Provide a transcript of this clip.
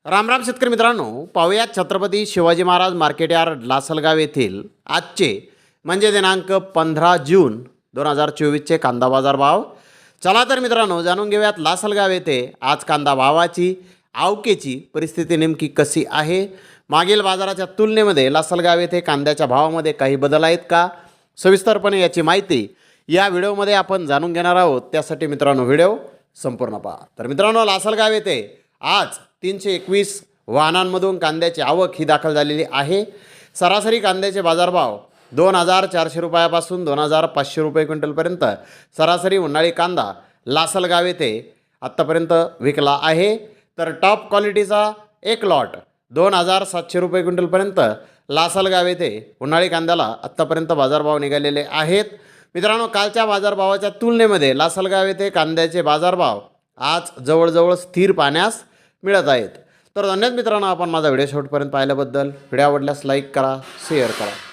रामराम शेतकरी मित्रांनो, पाहूयात छत्रपती शिवाजी महाराज मार्केट यार्ड लासलगाव येथील आजचे म्हणजे दिनांक 15 जून 2024चे कांदा बाजार भाव. चला तर मित्रांनो, जाणून घेऊयात लासलगाव येथे आज कांदा भावाची आवकेची परिस्थिती नेमकी कशी आहे. मागील बाजाराच्या तुलनेमध्ये लासलगाव येथे कांद्याच्या भावामध्ये काही बदल आहेत का, सविस्तरपणे याची माहिती या व्हिडिओमध्ये आपण जाणून घेणार आहोत. त्यासाठी मित्रांनो व्हिडिओ संपूर्ण पहा. तर मित्रांनो, लासलगाव येथे आज 321 वाहनांमधून कांद्याची आवक ही दाखल झालेली आहे. सरासरी कांद्याचे बाजारभाव 2400 रुपयापासून 2500 रुपये क्विंटलपर्यंत सरासरी उन्हाळी कांदा लासलगाव येथे आत्तापर्यंत विकला आहे. तर टॉप क्वालिटीचा एक लॉट 2700 रुपये क्विंटलपर्यंत लासलगाव येथे उन्हाळी कांद्याला आत्तापर्यंत बाजारभाव निघालेले आहेत. मित्रांनो, कालच्या बाजारभावाच्या तुलनेमध्ये लासलगाव येथे कांद्याचे बाजारभाव आज जवळजवळ स्थिर पाहण्यास मिळत आहेत. तर धन्यवाद मित्रांनो, आपण माझा व्हिडिओ शेवटपर्यंत पाहिल्याबद्दल. व्हिडिओ आवडल्यास लाईक करा, शेअर करा.